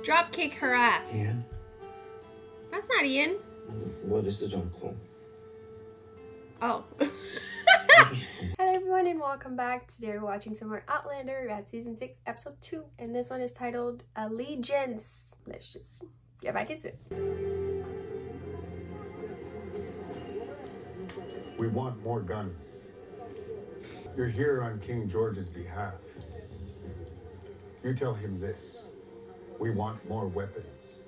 Drop kick her ass. Ian? That's not Ian. What is the jump called? Oh. Hello everyone and welcome back. Today we're watching some more Outlander. We're at season 6 episode 2 and this one is titled Allegiance. Let's just get back into it. We want more guns. You're here on King George's behalf. You tell him this. We want more weapons.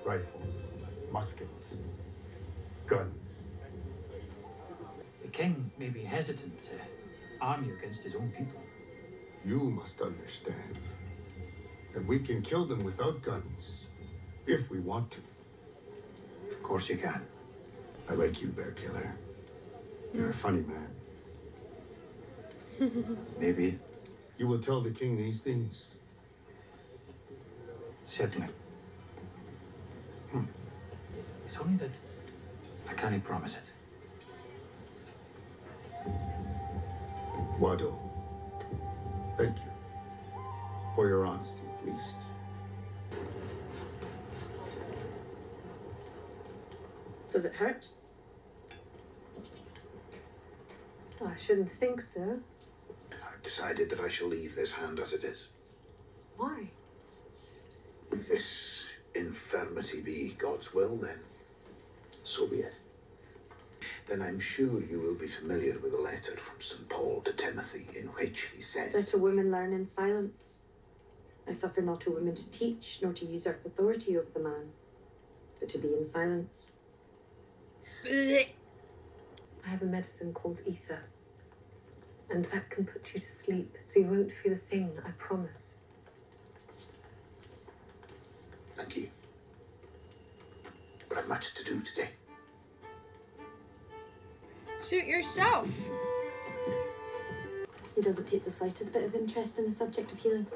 Rifles, muskets, guns. The king may be hesitant to arm you against his own people. You must understand that we can kill them without guns, if we want to. Of course you can. I like you, Bear Killer. You're a funny man. Maybe. You will tell the king these things. Certainly. It's only that I can't promise it. Wado, thank you for your honesty, at least. Does it hurt? I shouldn't think so. I've decided that I shall leave this hand as it is. Why? If this infirmity be God's will, then so be it. Then I'm sure you will be familiar with a letter from St. Paul to Timothy in which he says, Let a woman learn in silence. I suffer not a woman to teach, nor to usurp authority over the man, but to be in silence. I have a medicine called ether, and that can put you to sleep, so you won't feel a thing, I promise. Thank you. But I've much to do today. Shoot yourself. He doesn't take the slightest bit of interest in the subject of healing,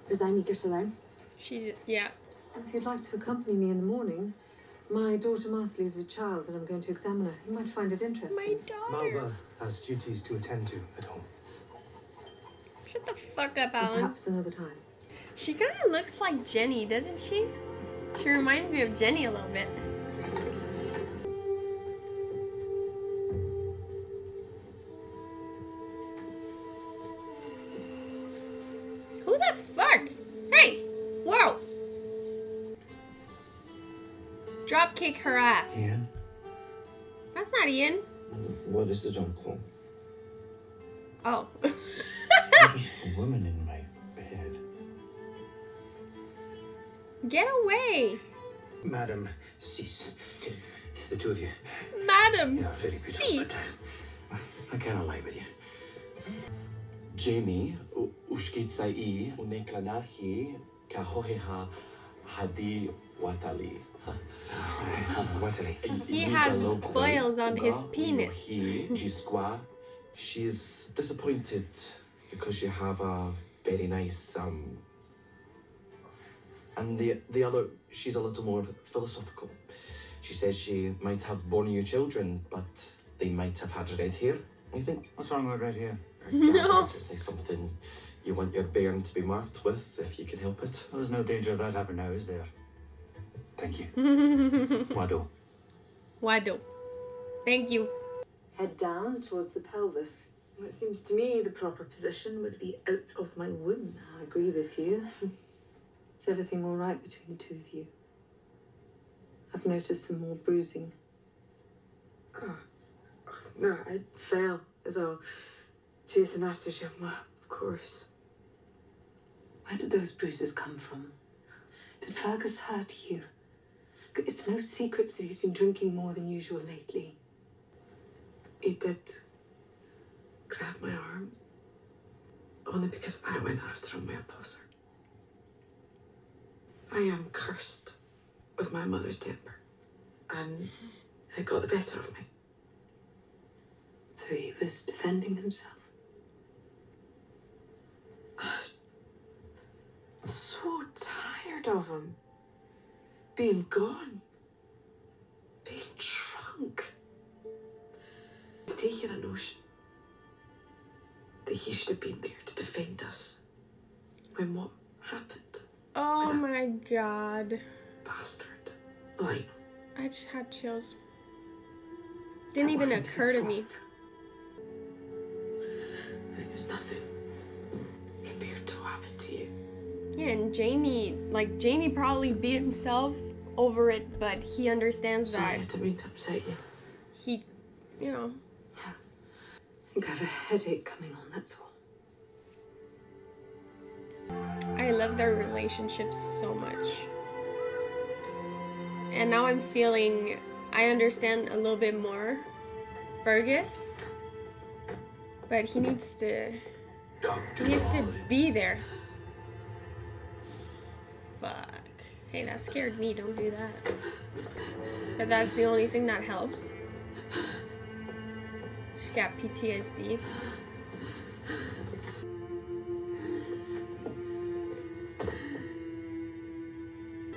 whereas I'm eager to learn. Yeah. If you'd like to accompany me in the morning, my daughter Marcely is with child and I'm going to examine her. You might find it interesting. My daughter. Malva has duties to attend to at home. Shut the fuck up, Alan. Perhaps another time. She kind of looks like Jenny, doesn't she? She reminds me of Jenny a little bit. Who the fuck? Hey! Whoa! Drop kick her ass. Ian? That's not Ian. What is the jump called? Oh. There's a woman in my bed. Get away. Madam, cease. The two of you. Madam. You're very beautiful. Cease. But I cannot lie with you. Jamie, ushkitsai uneklanahi kahoheha hadi watali. Watali. He has boils on his penis. She's disappointed because you have a very nice and the other, she's a little more philosophical. She says she might have borne you children, but they might have had red hair. I think. What's wrong with red hair? No. It's like something you want your bairn to be marked with, if you can help it. Well, there's no danger of that happening now, is there? Thank you. Wado. Wado. Thank you. Head down towards the pelvis. It seems to me the proper position would be out of my womb. I agree with you. Is everything all right between the two of you? I've noticed some more bruising. No, I fell as I was chasing after Gemma, of course. Where did those bruises come from? Did Fergus hurt you? It's no secret that he's been drinking more than usual lately. He did grab my arm, only because I went after him with a posser. I am cursed with my mother's temper, and it got the better of me. So he was defending himself? So tired of him. Being gone. Being drunk. He's taken a notion that he should have been there to defend us when what happened. Oh my god. Bastard. Why? I just had chills. Didn't That even wasn't occur his to me. fault. It was nothing compared to what happened to you. Yeah, and Jamie probably beat himself over it, but he understands Sorry, I that didn't mean to upset you. he, you know. I think I have a headache coming on, that's all. I love their relationship so much. And now I'm feeling, I understand a little bit more Fergus, but he needs to be there. Fuck. Hey, that scared me, don't do that. But that's the only thing that helps. She's got PTSD.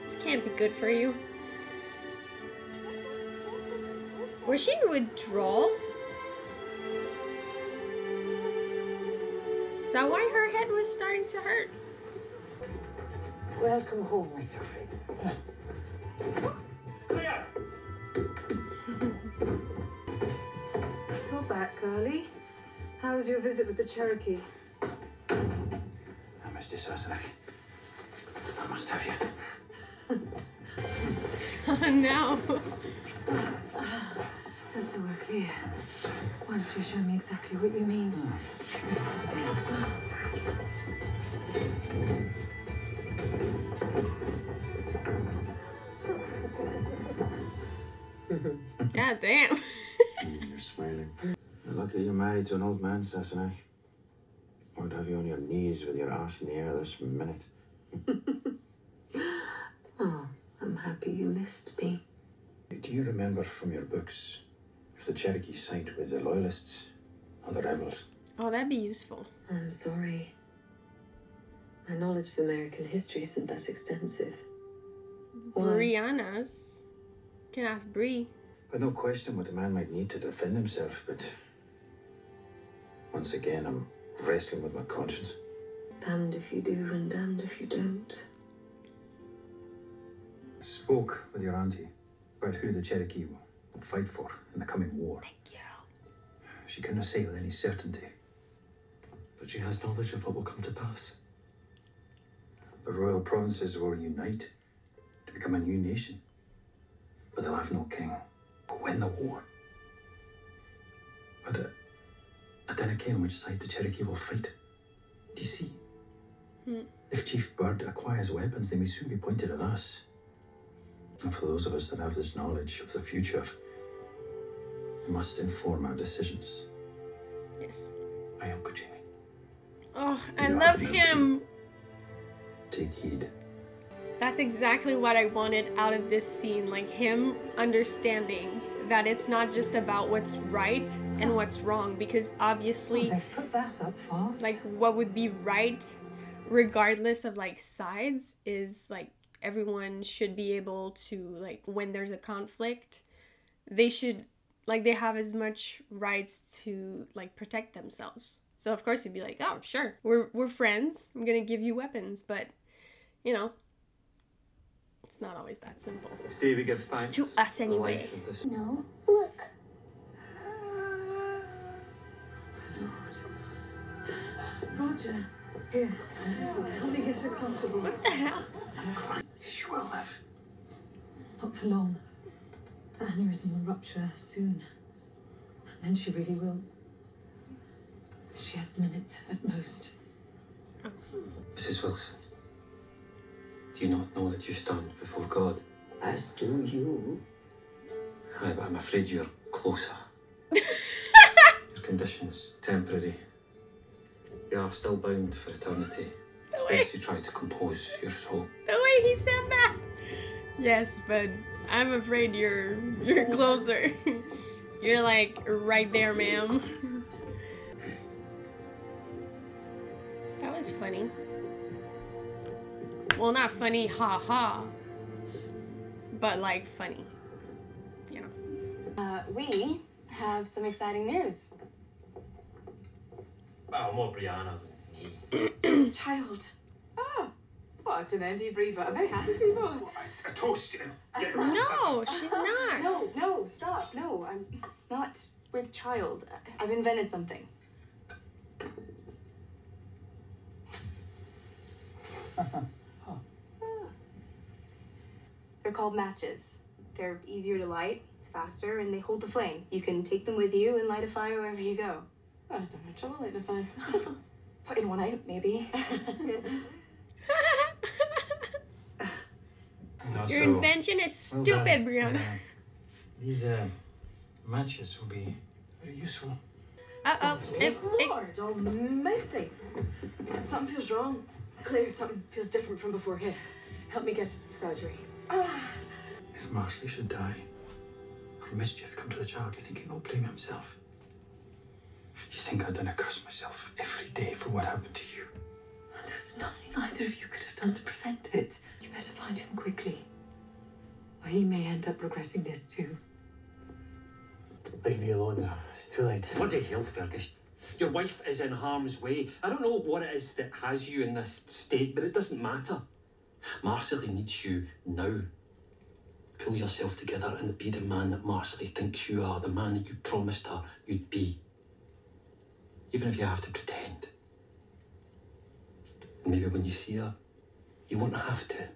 This can't be good for you. Was she in withdrawal? Is that why her head was starting to hurt? Welcome home, Mr. Fraser. You're back early. How was your visit with the Cherokee? Now, Mr. Sassenach, I must have you. Oh no. Just so we're clear, why don't you show me exactly what you mean? God damn. You're smiling. You're lucky you're married to an old man, Sassenach. I would have you on your knees with your ass in the air this minute. Oh, I'm happy you missed me. Do you remember from your books if the Cherokee side with the Loyalists or the rebels? Oh, that'd be useful. I'm sorry. My knowledge of American history isn't that extensive. Why? Brianna's. Can ask Bree. But no question what a man might need to defend himself, but once again I'm wrestling with my conscience. Damned if you do and damned if you don't. Spoke with your auntie about who the Cherokee will fight for in the coming war. Thank you. She cannot say with any certainty. But she has knowledge of what will come to pass. The royal provinces will unite to become a new nation. But they'll have no king. But win the war. But I don't ken which side the Cherokee will fight. Do you see? If Chief Bird acquires weapons, they may soon be pointed at us. And for those of us that have this knowledge of the future, we must inform our decisions. Yes. My Uncle Jamie. Oh, I You love have no him. Take heed. That's exactly what I wanted out of this scene. Like him understanding that it's not just about what's right and what's wrong, because obviously They've put that up fast. like what would be right regardless of like sides is like everyone should be able to, like, when there's a conflict, they should, like, they have as much rights to like protect themselves. So of course you'd be like, oh sure, we're friends, I'm gonna give you weapons, but you know, it's not always that simple. Today we give thanks To us anyway. the life of this No, look. Roger, here, help me get her comfortable. What the hell? She will live. Not for long. The aneurysm will rupture soon. And then she really will. She has minutes at most. Mrs. Wilson, do you not know that you stand before God? As do you. Aye, but I'm afraid you're closer. Your condition's temporary. You are still bound for eternity. It's best you try to compose your soul. The way he said that. Yes, but I'm afraid you're closer. You're like right there, ma'am. That was funny. Well, not funny, ha ha, but like funny, you know. We have some exciting news. Oh, more Brianna than me. Child. Ah, What an empty breed, but I'm very happy for you both. A toast. No, she's not. No, stop. No, I'm not with child. I've invented something. They're called matches. They're easier to light, it's faster, and they hold the flame. You can take them with you and light a fire wherever you go. Oh, I've never had trouble lighting a fire. Putting one out, maybe. Your invention is stupid, Brianna. These matches will be very useful. Lord almighty. Something feels wrong. Claire, something feels different from before here. Help me get her to the surgery. If Marsley should die, or mischief come to the child, you think he'll not blame himself? You think I'd done curse myself every day for what happened to you? There's nothing either of you could have done to prevent it. You better find him quickly, or he may end up regretting this too. Leave me alone now. It's too late. Bloody hell, Fergus. Your wife is in harm's way. I don't know what it is that has you in this state, but it doesn't matter. Marcelly needs you now. Pull yourself together and be the man that Marcelly thinks you are, the man that you promised her you'd be. Even if you have to pretend. And maybe when you see her, you won't have to.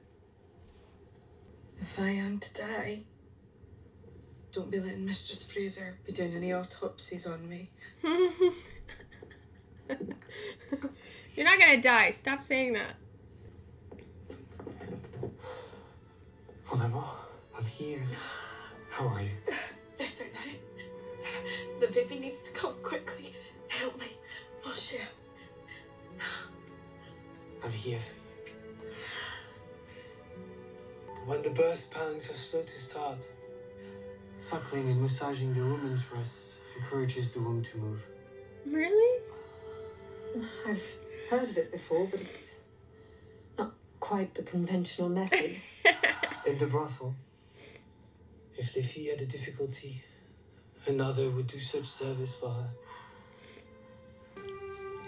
If I am to die, don't be letting Mistress Fraser be doing any autopsies on me. You're not gonna die. Stop saying that. Well, Emma, I'm here. How are you? Better now. The baby needs to come quickly. Help me, Monsieur. I'm here for you. When the birth pangs are slow to start, suckling and massaging the woman's breasts encourages the womb to move. Really? I've heard of it before, but it's not quite the conventional method. In the brothel, if the fee had a difficulty, another would do such service for her.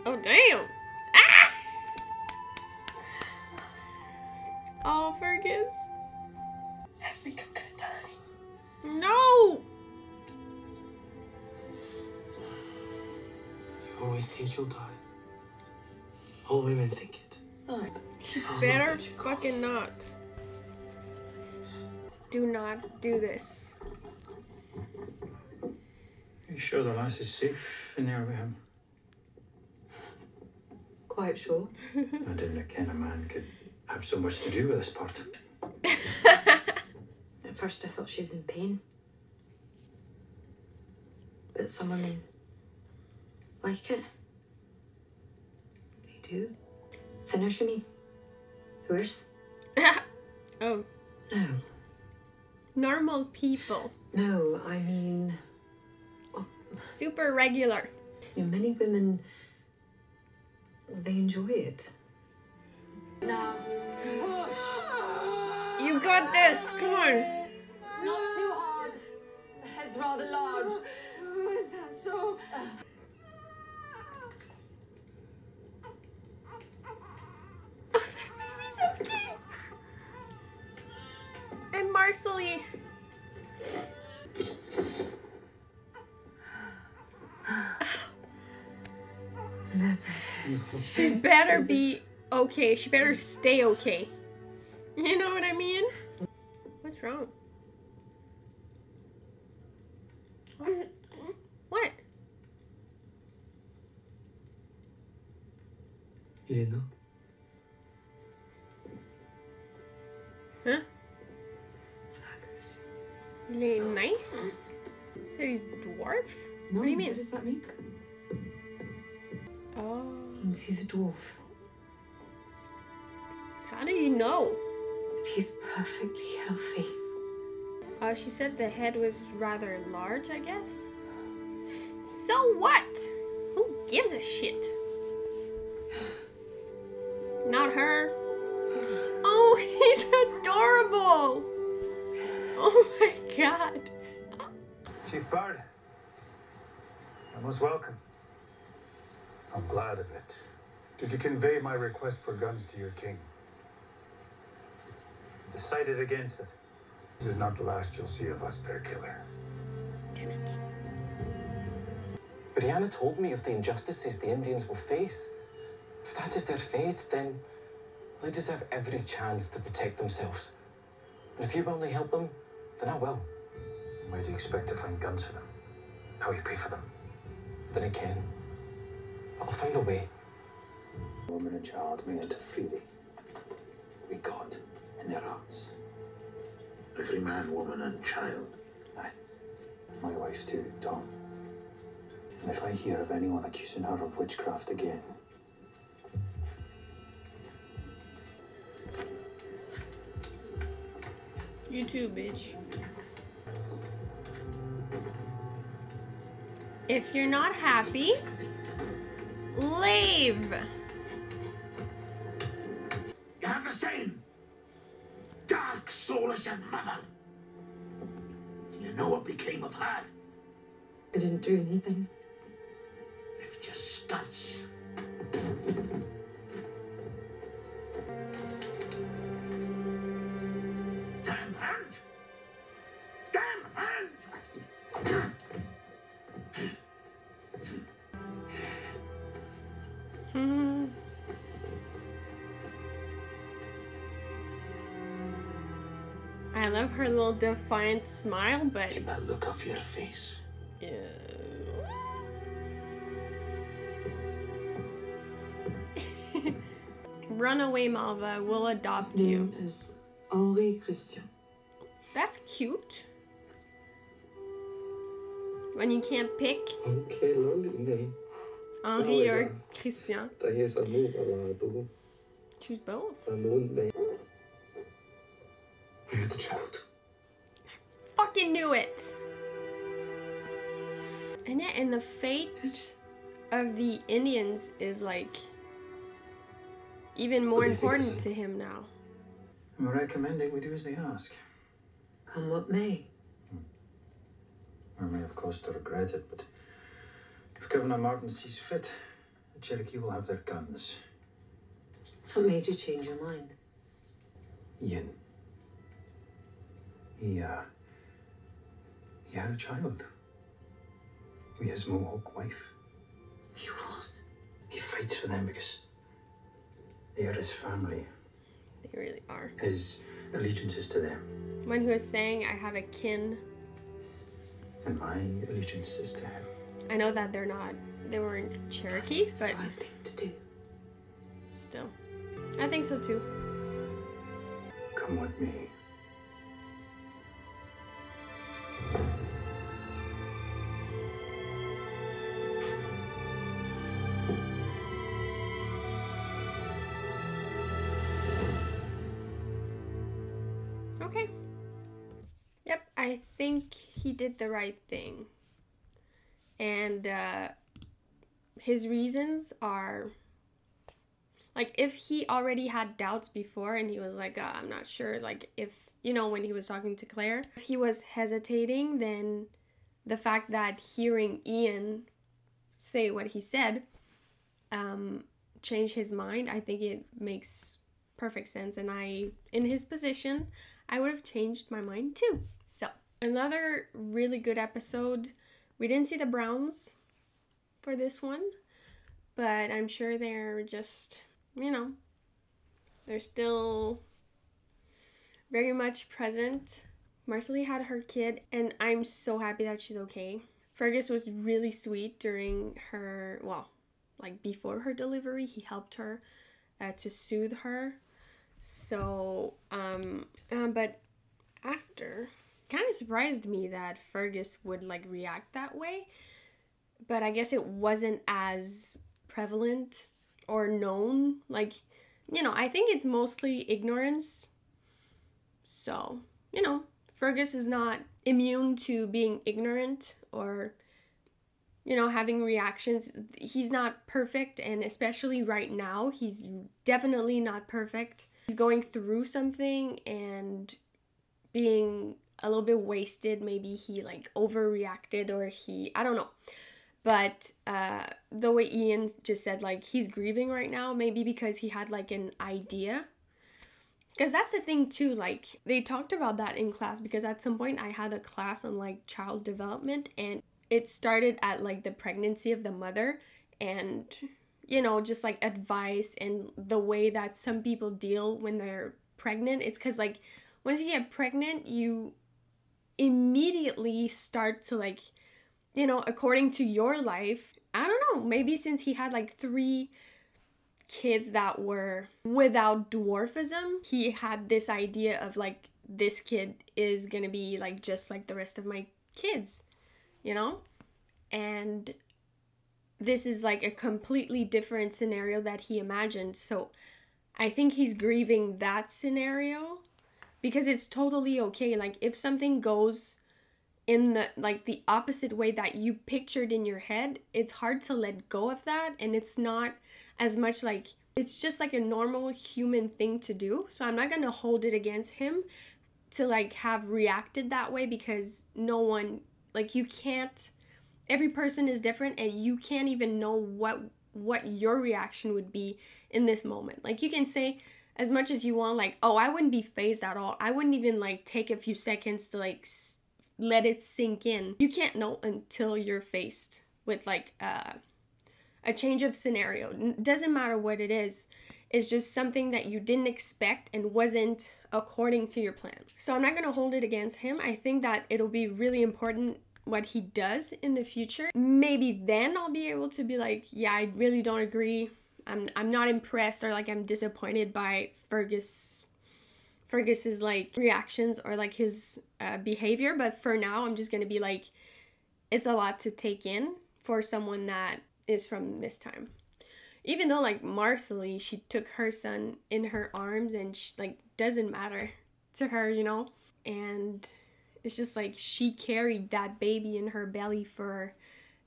Oh, damn. Ah! Oh, Fergus. I think I'm gonna die. No! You always think you'll die. All women think it. You better fucking not. Do not do this. Are you sure the lass is safe in there with him? Quite sure. I didn't reckon a man could have so much to do with this part. At first I thought she was in pain. But some women like it. They do? Sinners, you mean? Whores? Oh. No. Normal people. No, I mean... Super regular. You know, many women, they enjoy it. Now, You got this. Come on. not too hard. The head's rather large. Is that so? Oh, that baby's okay. And Marcelly. She better be okay. She better stay okay. You know what I mean? What's wrong? What? You didn't know? Huh? Really nice? Said he's dwarf? No, What do you mean? What does that mean? Oh. Means he's a dwarf. How do you know? But he's perfectly healthy. She said the head was rather large, I guess. So what? Who gives a shit? Not her. Oh, he's adorable. Oh my god. Chief Bard, you're most welcome. I'm glad of it. Did you convey my request for guns to your king? Decided against it. This is not the last you'll see of us, Bear Killer. Damn it. Brianna told me of the injustices the Indians will face. If that is their fate, then they deserve every chance to protect themselves. And if you will only help them, then I will. Where do you expect to find guns for them? How will you pay for them? Then I can. But I'll find a way. Woman and child may enter freely, with God in their hearts. Every man, woman, and child. Aye. My wife too, Tom. And if I hear of anyone accusing her of witchcraft again, You too, bitch. If you're not happy, leave. You have the same dark soul as your mother. You know what became of her? I didn't do anything. Lift your skirts. Damn hand! Damn hand! I love her little defiant smile, but Get that look off your face. Run away, Malva. We'll adopt His you. name is Henri Christian. That's cute. When you can't pick Okay, Lolly. Henri or Christian. Choose both. You're the child. Fucking knew it. And yeah, and the fate of the Indians is like even more important to him now. I'm recommending we do as they ask. Come what may. I may of course to regret it, but if Governor Martin sees fit, the Cherokee will have their guns. What made you change your mind? Ian. He had a child with his Mohawk wife. He what? He fights for them because they are his family. They really are. His allegiance is to them. When he was saying, I have a kin, And my allegiance is to him. I know that they weren't Cherokees, It's but the right thing to do. still. I think so too. Come with me. Okay. Yep, I think he did the right thing. And his reasons are, like, if he already had doubts before and he was like, I'm not sure, like, if, you know, when he was talking to Claire, if he was hesitating, then the fact that hearing Ian say what he said changed his mind, I think it makes perfect sense. And in his position, I would have changed my mind too. So, another really good episode. We didn't see the Browns for this one, but I'm sure they're just, you know, they're still very much present. Marcelly had her kid, and I'm so happy that she's okay. Fergus was really sweet during her, well, like before her delivery. He helped her to soothe her. So, but after, kind of surprised me that Fergus would like react that way, but I guess it wasn't as prevalent or known. Like, you know, I think it's mostly ignorance. So, you know, Fergus is not immune to being ignorant or, you know, having reactions. He's not perfect, and especially right now, he's definitely not perfect. He's going through something and being a little bit wasted. Maybe he like overreacted, or I don't know. But the way Ian just said, like, he's grieving right now, maybe because he had like an idea Because that's the thing too, like they talked about that in class, because at some point I had a class on like child development, and it started at like the pregnancy of the mother, and you know, just like advice and the way that some people deal when they're pregnant. It's because like once you get pregnant, you immediately start to like, you know, according to your life, I don't know, maybe since he had like 3 kids that were without dwarfism, he had this idea of like, this kid is gonna be like just like the rest of my kids, you know? And this is like a completely different scenario that he imagined. So I think he's grieving that scenario, because it's totally okay. Like if something goes in the like the opposite way that you pictured in your head, it's hard to let go of that, and it's not as much like, it's just like a normal human thing to do. So I'm not gonna hold it against him to like have reacted that way, because no one, like you can't, every person is different, and you can't even know what your reaction would be in this moment. Like you can say as much as you want, like, oh, I wouldn't be fazed at all, I wouldn't even like take a few seconds to like let it sink in. You can't know until you're faced with like a change of scenario. Doesn't matter what it is, it's just something that you didn't expect and wasn't according to your plan. So I'm not gonna hold it against him. I think that it'll be really important what he does in the future. Maybe then I'll be able to be like, yeah, I really don't agree, I'm not impressed, or like I'm disappointed by Fergus's like reactions or like his behavior. But for now, I'm just gonna be like, it's a lot to take in for someone that is from this time. Even though like Marcelly, she took her son in her arms, and she, like, doesn't matter to her, you know? And it's just like she carried that baby in her belly for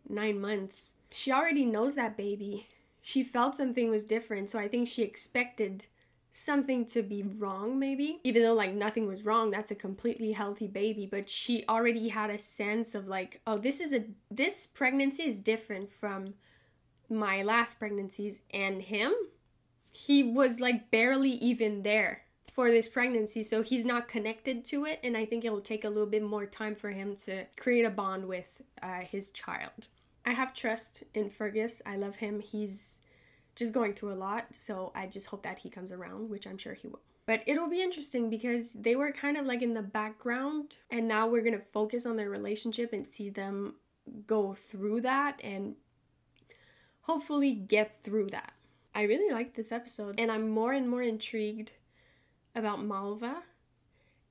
9 months. She already knows that baby. She felt something was different, so I think she expected something to be wrong, maybe. Even though like nothing was wrong, that's a completely healthy baby, but she already had a sense of like, oh, this pregnancy is different from my last pregnancies. And he was like barely even there for this pregnancy, so he's not connected to it, and I think it will take a little bit more time for him to create a bond with his child. I have trust in Fergus. I love him. He's just going through a lot, so I just hope that he comes around, which I'm sure he will. But it'll be interesting because they were kind of like in the background, and now we're gonna focus on their relationship and see them go through that and hopefully get through that. I really liked this episode, and I'm more and more intrigued about Malva,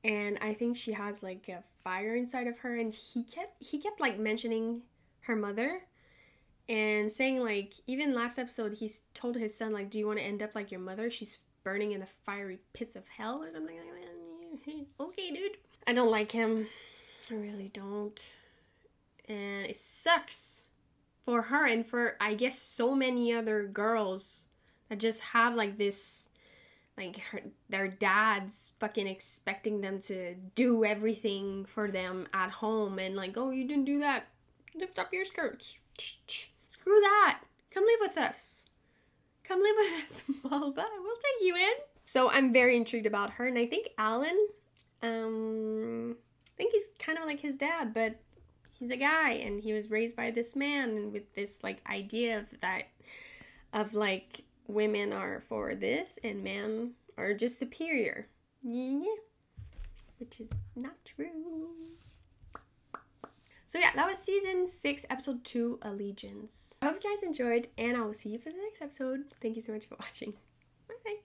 and I think she has like a fire inside of her, and he kept like mentioning her mother and saying like, even last episode he told his son like, do you want to end up like your mother, she's burning in the fiery pits of hell or something like that. Okay, dude. I don't like him, I really don't, and it sucks for her and for, I guess, so many other girls that just have like this, like their dads fucking expecting them to do everything for them at home, and like, oh, you didn't do that, lift up your skirts. Screw that. Come live with us. Come live with us, Malva. We'll take you in. So I'm very intrigued about her, and I think Alan, I think he's kind of like his dad, but he's a guy, and he was raised by this man, and with this like idea of like women are for this and men are just superior. Yeah. Which is not true. So yeah, that was season 6, episode 2, Allegiance. I hope you guys enjoyed, and I will see you for the next episode. Thank you so much for watching.